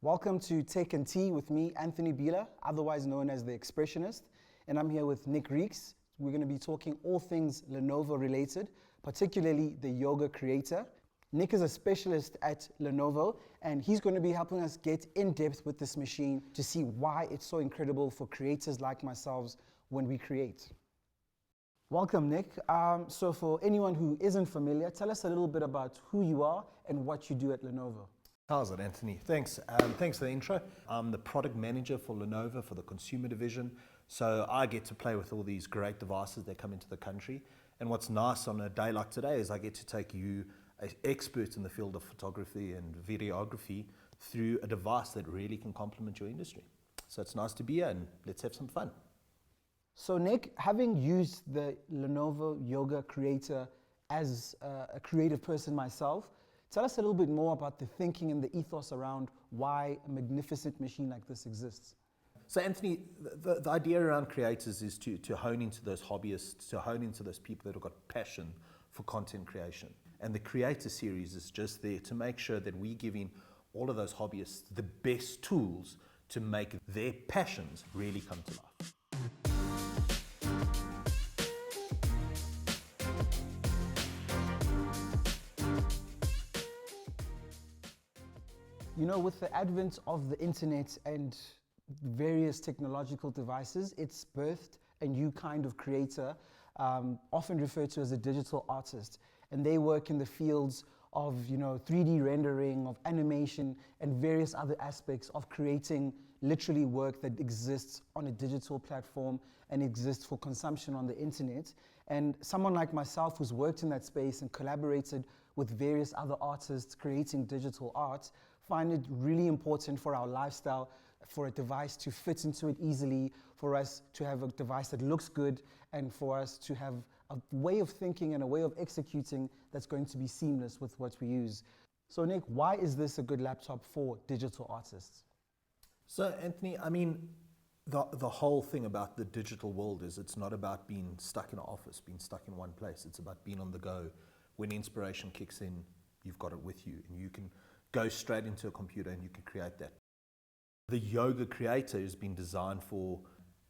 Welcome to Tech and Tea with me, Anthony Bila, otherwise known as The Expressionist, and I'm here with Nick Reeks. We're going to be talking all things Lenovo related, particularly the Yoga Creator. Nick is a specialist at Lenovo, and he's going to be helping us get in depth with this machine to see why it's so incredible for creators like myself when we create. Welcome, Nick. So for anyone who isn't familiar, tell us a little bit about who you are and what you do at Lenovo. How's it, Anthony? Thanks. Thanks for the intro. I'm the product manager for Lenovo for the consumer division. So I get to play with all these great devices that come into the country. And what's nice on a day like today is I get to take you, an expert in the field of photography and videography, through a device that really can complement your industry. So it's nice to be here and let's have some fun. So Nick, having used the Lenovo Yoga Creator as a creative person myself, tell us a little bit more about the thinking and the ethos around why a magnificent machine like this exists. So Anthony, the idea around creators is to hone into those hobbyists, to hone into those people that have got passion for content creation. And the Creator series is just there to make sure that we're giving all of those hobbyists the best tools to make their passions really come to life. You know, with the advent of the internet and various technological devices, it's birthed a new kind of creator, often referred to as a digital artist. And they work in the fields of, 3D rendering, of animation, and various other aspects of creating literally work that exists on a digital platform and exists for consumption on the internet. And someone like myself who's worked in that space and collaborated with various other artists creating digital art, find it really important for our lifestyle, for a device to fit into it easily, for us to have a device that looks good, and for us to have a way of thinking and a way of executing that's going to be seamless with what we use. So Nick, why is this a good laptop for digital artists? So Anthony, the whole thing about the digital world is it's not about being stuck in an office, being stuck in one place. It's about being on the go. When inspiration kicks in, you've got it with you, and you can go straight into a computer and you can create that. The Yoga Creator has been designed for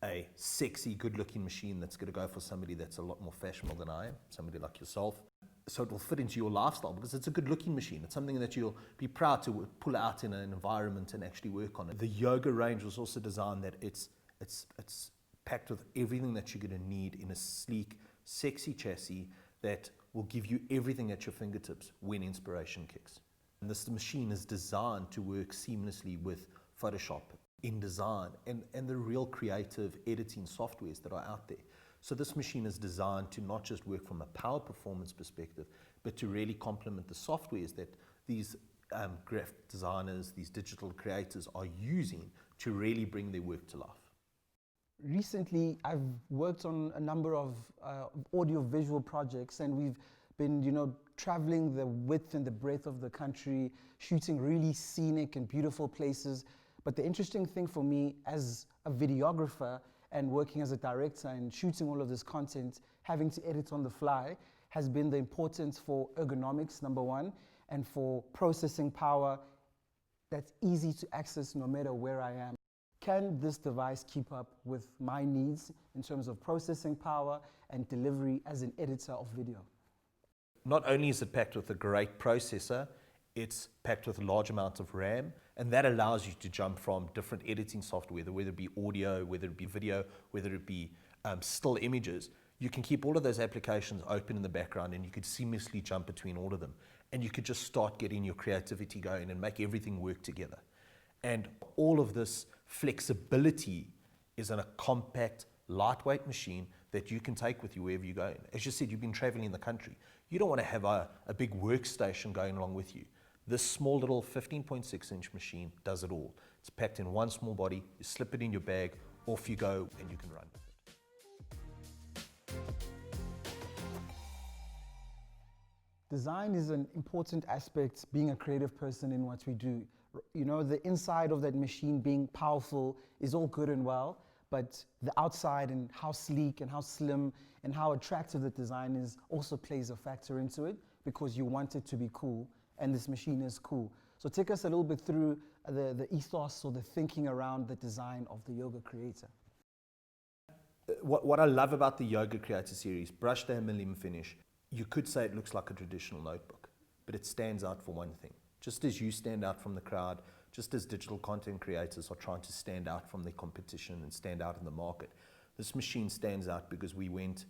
a sexy, good-looking machine that's going to go for somebody that's a lot more fashionable than I am, somebody like yourself. So it will fit into your lifestyle because it's a good-looking machine. It's something that you'll be proud to pull out in an environment and actually work on it. The Yoga range was also designed that it's packed with everything that you're going to need in a sleek, sexy chassis that will give you everything at your fingertips when inspiration kicks. And this machine is designed to work seamlessly with Photoshop, InDesign, and the real creative editing softwares that are out there. So this machine is designed to not just work from a power performance perspective, but to really complement the softwares that these graphic designers, these digital creators are using to really bring their work to life. Recently, I've worked on a number of audio-visual projects, and we've been, traveling the width and the breadth of the country, shooting really scenic and beautiful places. But the interesting thing for me as a videographer and working as a director and shooting all of this content, having to edit on the fly, has been the importance for ergonomics, number one, and for processing power that's easy to access no matter where I am. Can this device keep up with my needs in terms of processing power and delivery as an editor of video? Not only is it packed with a great processor, it's packed with a large amount of RAM, and that allows you to jump from different editing software, whether it be audio, whether it be video, whether it be still images. You can keep all of those applications open in the background and you could seamlessly jump between all of them. And you could just start getting your creativity going and make everything work together. And all of this flexibility is in a compact, lightweight machine that you can take with you wherever you go. As you said, you've been traveling in the country. You don't want to have a big workstation going along with you. This small little 15.6-inch machine does it all. It's packed in one small body, you slip it in your bag, off you go, and you can run with it. Design is an important aspect, being a creative person in what we do. The inside of that machine being powerful is all good and well, but the outside and how sleek and how slim and how attractive the design is also plays a factor into it, because you want it to be cool, and this machine is cool. So take us a little bit through the ethos or the thinking around the design of the Yoga Creator? What I love about the Yoga Creator series, brushed hammerlim finish, you could say it looks like a traditional notebook, but it stands out for one thing. Just as you stand out from the crowd, just as digital content creators are trying to stand out from the competition and stand out in the market, this machine stands out because we went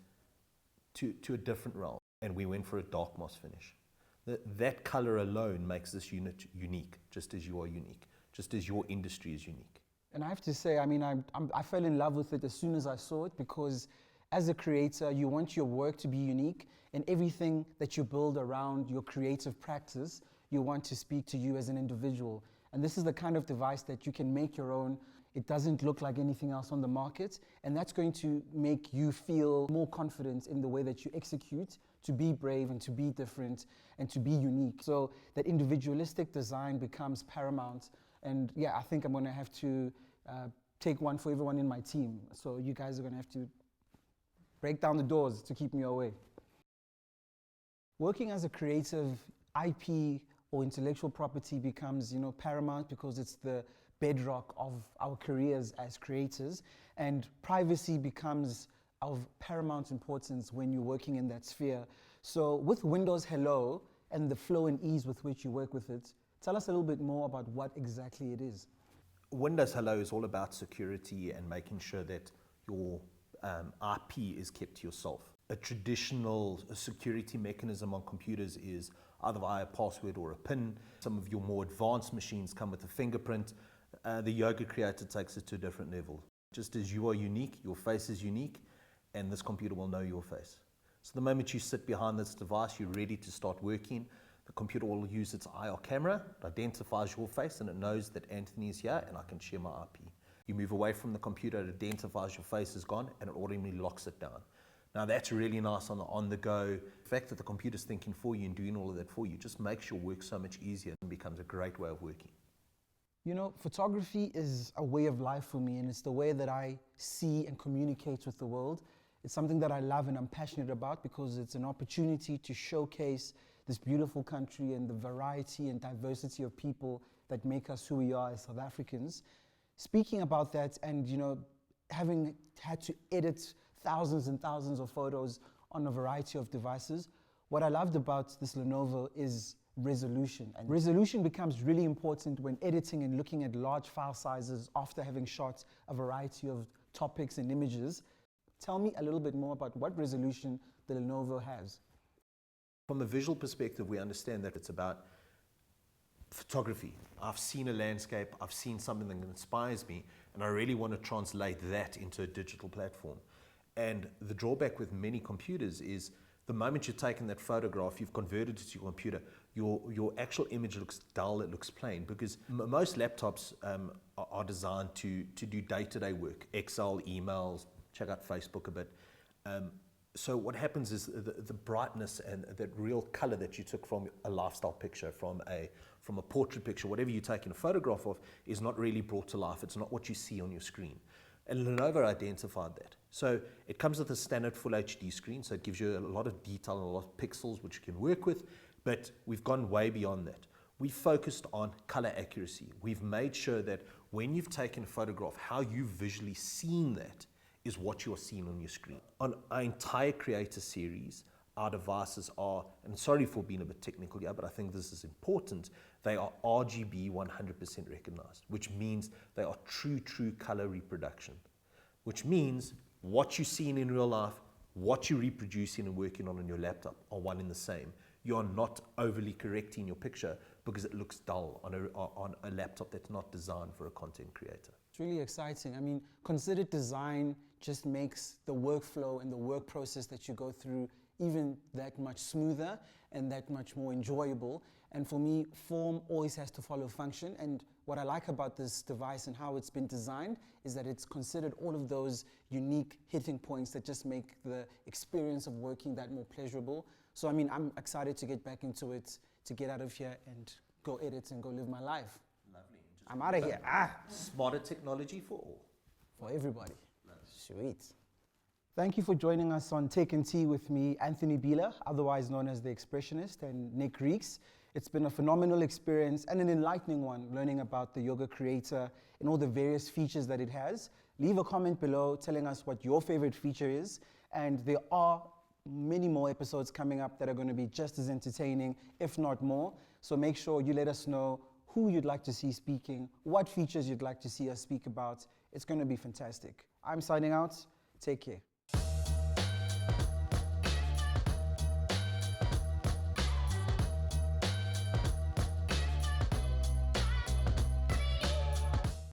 to a different realm, and we went for a dark moss finish. That color alone makes this unit unique, just as you are unique, just as your industry is unique. And I have to say, I mean, I fell in love with it as soon as I saw it, because as a creator, you want your work to be unique, and everything that you build around your creative practice, you want to speak to you as an individual. And this is the kind of device that you can make your own. It doesn't look like anything else on the market, and that's going to make you feel more confident in the way that you execute, to be brave and to be different and to be unique. So that individualistic design becomes paramount. And yeah, I think I'm going to have to take one for everyone in my team. So you guys are going to have to break down the doors to keep me away. Working as a creative, IP or intellectual property becomes, paramount, because it's the bedrock of our careers as creators. And privacy becomes of paramount importance when you're working in that sphere. So with Windows Hello and the flow and ease with which you work with it, tell us a little bit more about what exactly it is. Windows Hello is all about security and making sure that your IP is kept to yourself. A traditional security mechanism on computers is either via a password or a PIN. Some of your more advanced machines come with a fingerprint. The Yoga Creator takes it to a different level. Just as you are unique, your face is unique, and this computer will know your face. So the moment you sit behind this device, you're ready to start working. The computer will use its IR camera, it identifies your face, and it knows that Anthony is here and I can share my IP. You move away from the computer, it identifies your face is gone, and it automatically locks it down. Now that's really nice on the go. The fact that the computer's thinking for you and doing all of that for you just makes your work so much easier and becomes a great way of working. Photography is a way of life for me, and it's the way that I see and communicate with the world. It's something that I love and I'm passionate about, because it's an opportunity to showcase this beautiful country and the variety and diversity of people that make us who we are as South Africans. Speaking about that, and having had to edit thousands and thousands of photos on a variety of devices, what I loved about this Lenovo is resolution. And resolution becomes really important when editing and looking at large file sizes after having shot a variety of topics and images. Tell me a little bit more about what resolution the Lenovo has. From a visual perspective, we understand that it's about photography. I've seen a landscape, I've seen something that inspires me, and I really want to translate that into a digital platform. And the drawback with many computers is the moment you've taken that photograph, you've converted it to your computer, your actual image looks dull, it looks plain, because most laptops are designed to do day-to-day work, Excel, emails, check out Facebook a bit. So what happens is the brightness and that real color that you took from a lifestyle picture, from a portrait picture, whatever you're taking a photograph of, is not really brought to life. It's not what you see on your screen. And Lenovo identified that. So it comes with a standard full HD screen, so it gives you a lot of detail and a lot of pixels which you can work with, but we've gone way beyond that. We focused on color accuracy. We've made sure that when you've taken a photograph, how you've visually seen that is what you're seeing on your screen. On our entire Creator series, our devices are, and sorry for being a bit technical here, but I think this is important, they are RGB 100% recognized, which means they are true color reproduction, which means what you're seeing in real life, what you're reproducing and working on your laptop are one and the same. You are not overly correcting your picture because it looks dull on a laptop that's not designed for a content creator. It's really exciting. I mean, considered design just makes the workflow and the work process that you go through even that much smoother and that much more enjoyable. And for me, form always has to follow function. And what I like about this device and how it's been designed is that it's considered all of those unique hitting points that just make the experience of working that more pleasurable. So, I mean, I'm excited to get back into it, to get out of here and go edit and go live my life. Lovely. I'm out of here. Smarter technology for all. For everybody. Sweet. Thank you for joining us on Take and Tea with me, Anthony Bila, otherwise known as The Expressionist, and Nick Reeks. It's been a phenomenal experience and an enlightening one, learning about the Yoga Creator and all the various features that it has. Leave a comment below telling us what your favorite feature is, and there are many more episodes coming up that are going to be just as entertaining, if not more. So make sure you let us know who you'd like to see speaking, what features you'd like to see us speak about. It's going to be fantastic. I'm signing out. Take care.